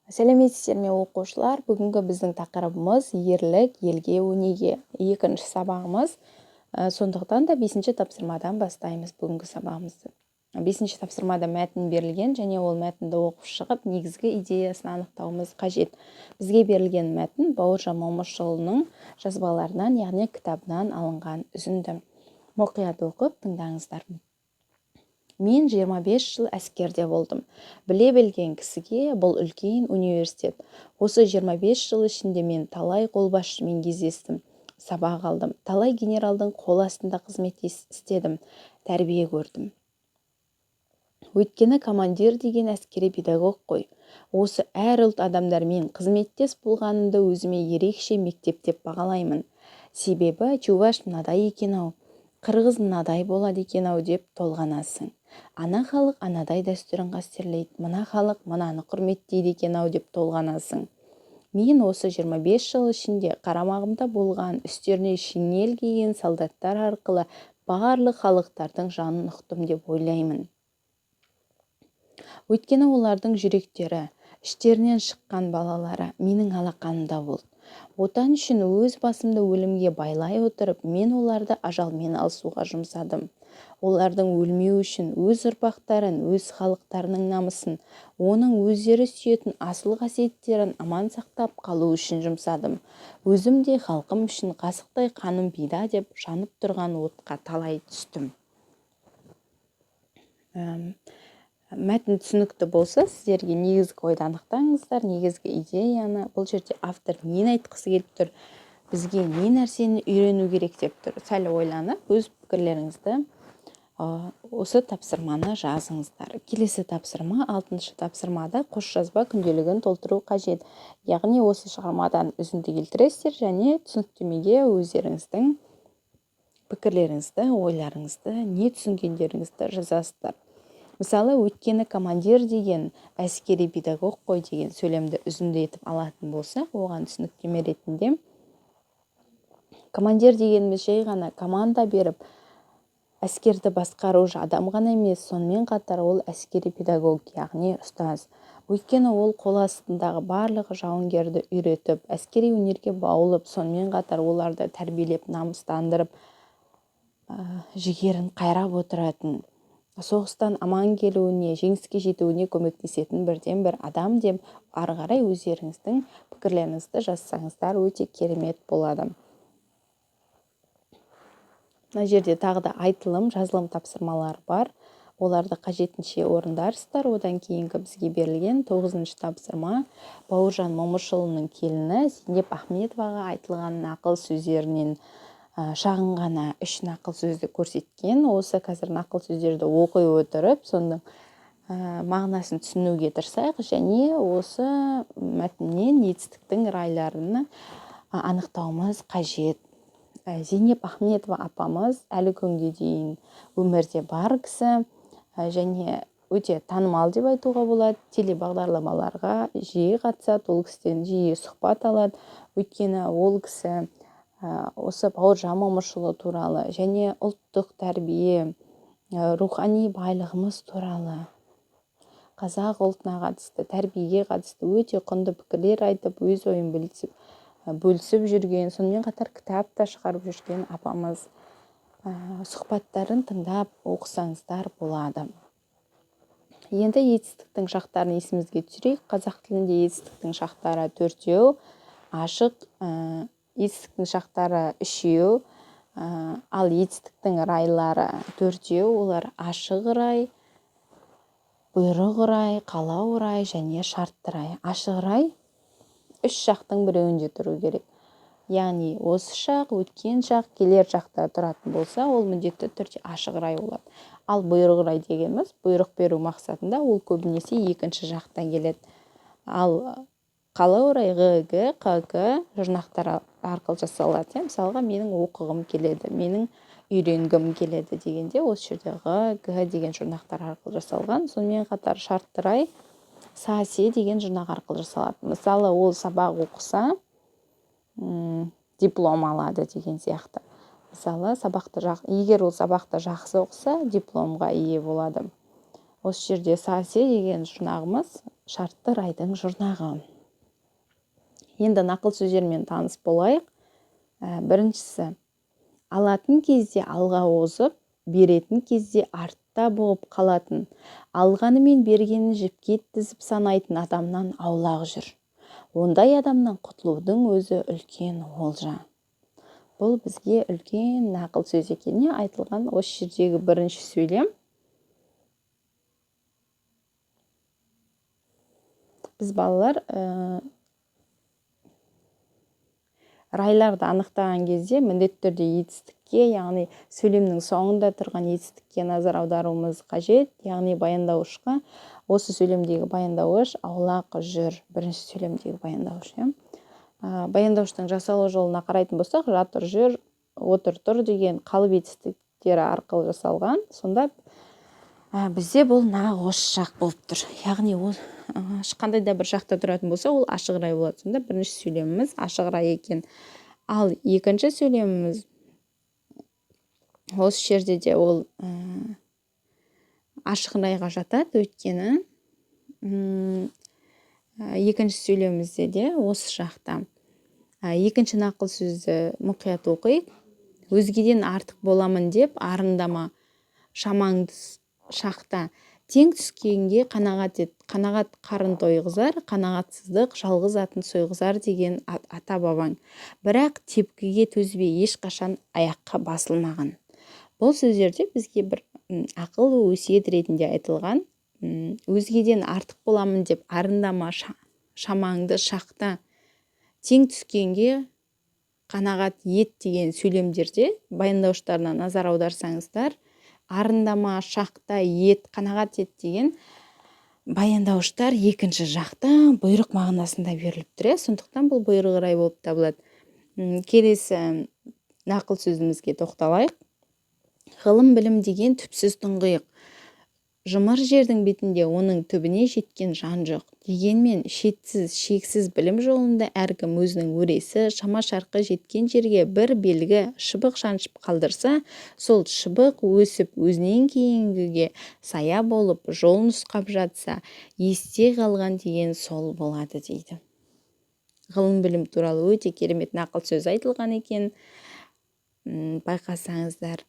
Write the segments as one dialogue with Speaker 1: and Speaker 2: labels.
Speaker 1: Сәлеметсіздер ме оқушылар? Бүгінгі біздің тақырыбымыз ерлік, елге өнеге. Екінші сабағымыз. Сондықтан да 5-ші тапсырмадан бастаймыз бүгінгі сабағымызды. 5-ші тапсырмада мәтін берілген, және ол мәтінді оқып шығып, негізгі идеясын анықтауымыз қажет. Бізге берілген мәтін Бауыржан Момышұлының жазбаларынан, яғни кітабынан алынған үзінді. Мұқият оқып тыңдаңыздар. Мен 25 жыл әскерде болдым. Біле білген кісіге бұл үлкен университет. Осы 25 жыл ішінде мен талай қолбасшымен кездестім. Сабақ алдым. Талай генералдың қол астында қызмет істедім. Тәрбие көрдім. Өйткені командир деген әскери педагог қой. Осы әр ұлт адамдармен қызметтес болғанымды өзіме ерекше мектеп деп бағалаймын. Себебі чуваш мынадай екен-ау, қырғыз мынадай болады екен-ау деп толғанасың. Ана халық анадай дәстүрін қастерлейді, мына халық мынаны құрметтейді екен-ау деп толғанасың. Мен осы 25 жыл ішінде қарамағымда болған үстеріне шинель киген солдаттар арқылы барлық халықтардың жанын ұқтым деп ойлаймын. Өйткені олардың жүректері, іштерінен шыққан балалары менің алақанымда болды. Отан үшін өз басымды өлімге байлай отырып, мен оларды ажалмен алысуға жұмсадым. Олардың өлмеу үшін өз ұрпақтарын, өз халықтарының намысын, оның өздері сүйетін асыл қасиеттерін аман сақтап қалу үшін жұмсадым. Өзім де халқым үшін қасықтай қаным пида деп жанып тұрған отқа талай түстім. Мәтін түсінікті болса, сіздерге негізгі ойды анықтаңыздар, негізгі идеяны. Бұл жерде автор нені айтқысы келіп тұр, бізге не нәрсені үйрену керек деп тұр. Сәл ойланып, өз пікірлеріңізді осы тапсырманы жазыңыздар. Келесі тапсырма, 6-шы тапсырмада қос жазба күнделігін толтыру қажет. Яғни осы шығармадан үзінді келтіресіздер және түсініктемеге өздеріңіздің пікірлеріңізді, ойларыңызды, не түсінгендеріңізді жазасыздар. Мысалы, өйткені командир деген әскери педагог қой деген сөйлемді үзінді етіп алатын болсақ, оған түсініктеме ретінде командир дегеніміз жай ғана команда беріп, әскерді басқарушы адам ғана емес, сонымен қатар ол әскери педагог, яғни ұстаз. Өйткені ол қол астындағы барлығы жауынгерді үйретіп, әскери өнерге баулып, сонымен қатар оларды тәрбиелеп, намыстандырып, жігерін қайрап отыратын, соғыстан аман келуіне, жеңіске жетуіне көмектесетін бірден бір адам деп, ары қарай өздеріңіздің пікірлеріңізді жазсаңыздар өте керемет болады. Мына жерде тағы да айтылым, жазылым тапсырмалары бар. Оларды қажетінше орындарсыздар. Одан кейінгі бізге берілген 9-шы тапсырма Бауыржан Момышұлының келіні Зейнеп Ахметоваға айтылған нақыл сөздерінен шағын ғана 3 нақыл сөзді көрсеткен. Осы қазір нақыл сөздерді оқи отырып, соның мағынасын түсінуге тырысайық, және осы мәтіннен етістіктің райларын анықтауымыз қажет. Зейнеп Ахметова апамыз әлі күнге дейін өмірде бар кісі, және өте танымал деп айтуға болады. Телебағдарламаларға жиі қатысады, ол кісіден жиі сұхбат алады. Өйткені ол кісі осы Бауыржан Момышұлы туралы және ұлттық тәрбие, рухани байлығымыз туралы, қазақ ұлтына қатысты, тәрбиеге қатысты өте құнды пікірлер айтып, өз ойын бөлісіп жүрген, сонымен қатар кітап та шығарып жүрген апамыз. Сұхбаттарын тыңдап оқысаңыздар болады. Енді етістіктің шақтарын есімізге түсірейік. Қазақ тілінде етістіктің шақтары 4, ашық етістіктің шақтары 3, ал етістіктің райлары 4, олар ашық рай, бұйрық рай, қалау рай және шартты рай. Ашық рай 3 шақтың біреуінде тұру керек. Яғни осы шақ, өткен шақ, келер шақта тұратын болса, ол міндетті түрде ашық рай болады. Ал бұйрық рай дегеніміз, бұйрық беру мақсатында ол көбінесе екінші шақтан келеді. Ал қалау рай г, қ жұрнақтар арқылы жасалады. Мысалға, менің оқығым келеді, менің үйренгім келеді дегенде, осы жерде г деген жұрнақтар арқылы жасалған. Сонымен қатар шартты рай се деген жұрнақ арқылы жасалады. Мысалы, ол сабақ оқыса, диплом алады деген сияқты. Мысалы, егер ол сабақты жақсы оқыса, дипломға ие болады. Осы жерде се деген жұрнағымыз шартты райдың жұрнағы. Енді нақыл сөздермен таныс болайық. Біріншісі, алатын кезде алға озып, беретін кезде артта болып қалатын, алғаны мен бергенін жіпке тізіп санайтын адамнан аулақ жүр. Ондай адамнан құтылудың өзі үлкен олжа. Бұл бізге үлкен нақыл сөз екеніне айтылған осы жердегі бірінші сөйлем. Біз балалар райларды анықтаған кезде міндетті түрде етістікке, яғни сөйлемнің соңында тұрған етістікке назар аударуымыз қажет. Яғни баяндауышқа, осы сөйлемдегі баяндауыш аулақ жүр, бірінші сөйлемдегі баяндауыш. Баяндауыштың жасалу жолына қарайтын болсақ, жатыр, жүр, отыр, тұр деген қалып етістіктері арқылы жасалған. Сонда бізде бұл нақ осы жақ болып тұр. Яғни ол қандай да бір жақта тұратын болса, ол ашық рай болады. Сонда бірінші сөйлеміміз ашық рай екен. Ал екінші сөйлеміміз осы жерде де ол ашық райға жатады, өйткені екінші сөйлемімізде де осы жақта. Екінші нақыл сөзді мұқият оқиық. Өзгеден артық боламын деп арындама, шамаңды шақта. Тең түскенге қанағат ет. Қанағат қарын тойғызар, қанағатсыздық жалғыз атын сойғызар деген ата бабаң. Бірақ тепкіге төзбей ешқашан аяққа басылмаған. Бұл сөздерде бізге бір ақыл өсиет ретінде айтылған. Өзгеден артық боламын деп арындама, шамаңды шақта, тең түскенге қанағат ет деген сөйлемдерде баяндауыштарына назар аударсаңыздар, арындама, шақта, ет, қанағат ет деген баяндауыштар екінші жақта бұйрық мағынасында беріліп тұр. Сондықтан бұл бұйрық рай болып табылады. Келесі нақыл сөзімізге тоқталайық. Ғылым білім деген түпсіз тұңғиық. Жұмыр жердің бетінде оның түбіне жеткен жан жоқ. Дегенмен шетсіз, шексіз білім жолында әркім өзінің өресі, шама шарқы жеткен жерге бір белгі шыбық шаншып қалдырса, сол шыбық өсіп өзінен кейінгіге сая болып жол нұсқап жатса, есте қалған деген сол болады дейді. Ғылым білім туралы өте керемет нақыл сөз айтылған екен. Байқасаңыздар.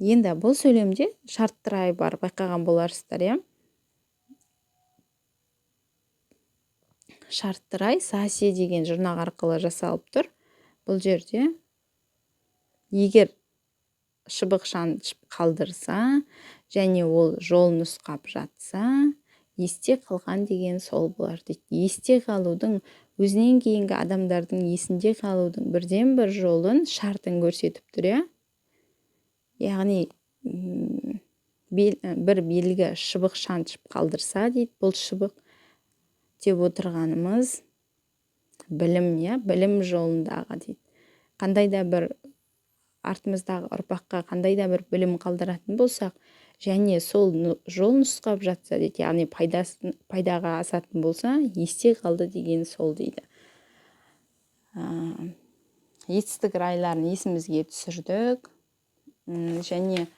Speaker 1: Енді бұл сөйлемде шартты рай бар, байқаған боларсыздар. Шартты рай сасе деген жұрнақ арқылы жасалып тұр. Бұл жерде егер шыбық шаншып қалдырса, және ол жол нұсқап жатса, есте қалған деген сол болар дейді. Есте қалудың, өзінен кейінгі адамдардың есінде қалудың бірден бір жолын шартын көрсетіп тұр. Яғни бір белгі шыбық шаншып қалдырса дейді. Бұл шыбық деп отырғанымыз білім, білім жолындағы дейді. Қандай да бір артымыздағы ұрпаққа қандай да бір білім қалдыратын болсақ, және сол жол нұсқап жатса дейді, яғни пайдаға асатын болса, есте қалды деген сол дейді. Етістік райларын есімізге түсірдік. Және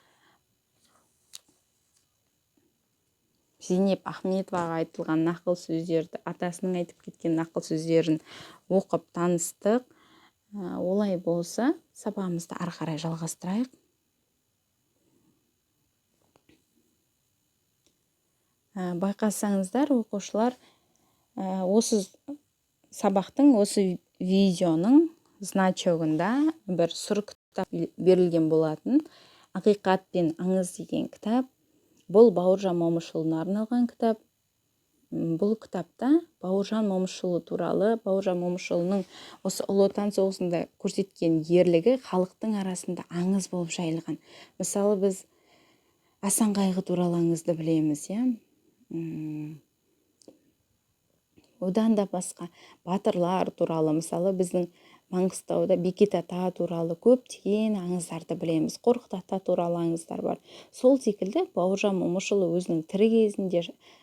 Speaker 1: Зейнеп Ахметоваға айтылған нақыл сөздерді, атасының айтып кеткен нақыл сөздерін оқып таныстық. Олай болса, сабағымызды ары қарай жалғастырайық. Байқасаңыздар, оқушылар, осы сабақтың, осы видеоның значогында бір сұр кітап берілген болатын. Ақиқат пен аңыз деген кітап. Бұл Бауыржан Момышұлына арналған кітап. Бұл кітапта Бауыржан Момышұлы туралы, Бауыржан Момышұлының осы Ұлы Отан соғысында көрсеткен ерлігі халықтың арасында аңыз болып жайылған. Мысалы, біз Асан Қайғы туралы аңызды білеміз, одан да басқа батырлар туралы, мысалы, біздің Маңғыстауда Бекет ата туралы көптеген аңыздарды білеміз. Қорқыт ата туралы аңыздар бар. Сол секілді Бауыржан Момышұлы өзінің тірі кезінде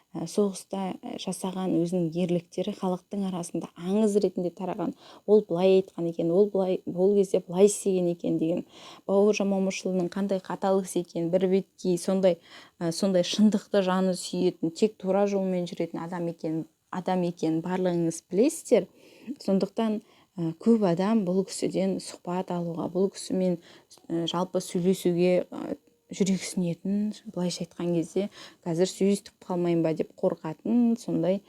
Speaker 1: соғыста жасаған өзінің ерліктері халықтың арасында аңыз ретінде тараған. Ол былай айтқан екен, ол кезде былай істеген екен деген. Бауыржан Момышұлының қандай қатал кісі екен, бір беткей сондай шындықты жаны сүйетін, тек тура жолмен жүретін адам екен барлығыңыз білесіздер. Сондықтан көп адам бұл кісіден сұхбат алуға, бұл кісімен жалпы сөйлесуге жүрексінетін, былайша айтқан кезде қазір сөйтіп қалмайын ба деп қорқатын сондай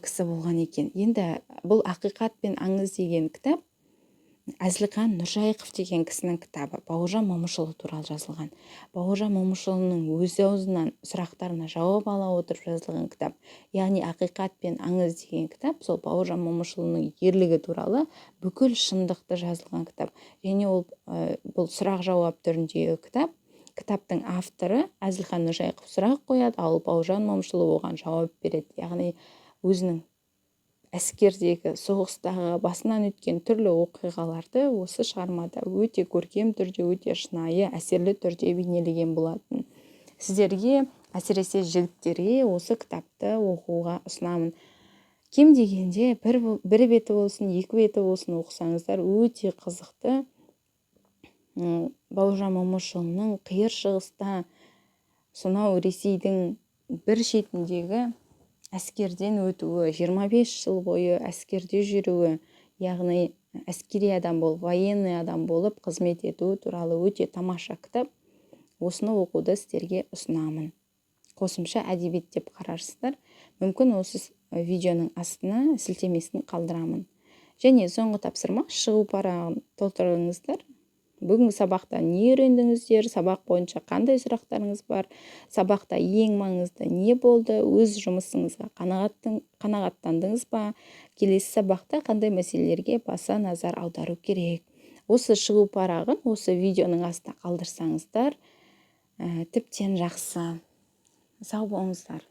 Speaker 1: кісі болған екен. Енді бұл «Ақиқат пен аңыз» деген кітап Әзілхан Нұржайықов деген кісінің кітабы. Бауыржан Момышұлы туралы жазылған. Бауыржан Момышұлының өз аузынан сұрақтарына жауап ала отырып жазылған кітап. Яғни «Ақиқат пен аңыз» деген кітап сол Бауыржан Момышұлының ерлігі туралы бүкіл шындықты жазылған кітап. Және ол бұл сұрақ-жауап түріндегі кітап. Кітаптың авторы Әзілхан Нұржайықов сұрақ қояды, ал Бауыржан Момышұлы оған жауап береді. Яғни өзінің әскердегі, соғыстағы басынан өткен түрлі оқиғаларды осы шығармада өте көркем түрде, өте шынайы, әсерлі түрде бейнелеген болатын. Сіздерге, әсіресе жігіттерге осы кітапты оқуға ұсынамын. Кем дегенде бір беті болсын, екі беті болсын оқысаңыздар өте қызықты. Бауыржан Момышұлының қиыр шығыста, сонау Ресейдің бір шетіндегі әскерден өтуі, 25 жыл бойы әскерде жүруі, яғни әскери адам болып, военный адам болып қызмет етуі туралы өте тамаша кітап. Осыны оқуды сіздерге ұсынамын. Қосымша әдебиет деп қарарсыздар. Мүмкін осы видеоның астына сілтемесін қалдырамын. Және соңғы тапсырма шығу парағын толтырыңыздар. Бүгінгі сабақта не үйрендіңіздер, сабақ бойынша қандай сұрақтарыңыз бар, сабақта ең маңызды не болды, өз жұмысыңызға қанағаттандыңыз ба, келесі сабақта қандай мәселелерге баса назар аудару керек. Осы шығу парағын осы видеоның астына қалдырсаңыздар, тіптен жақсы. Сау болыңыздар.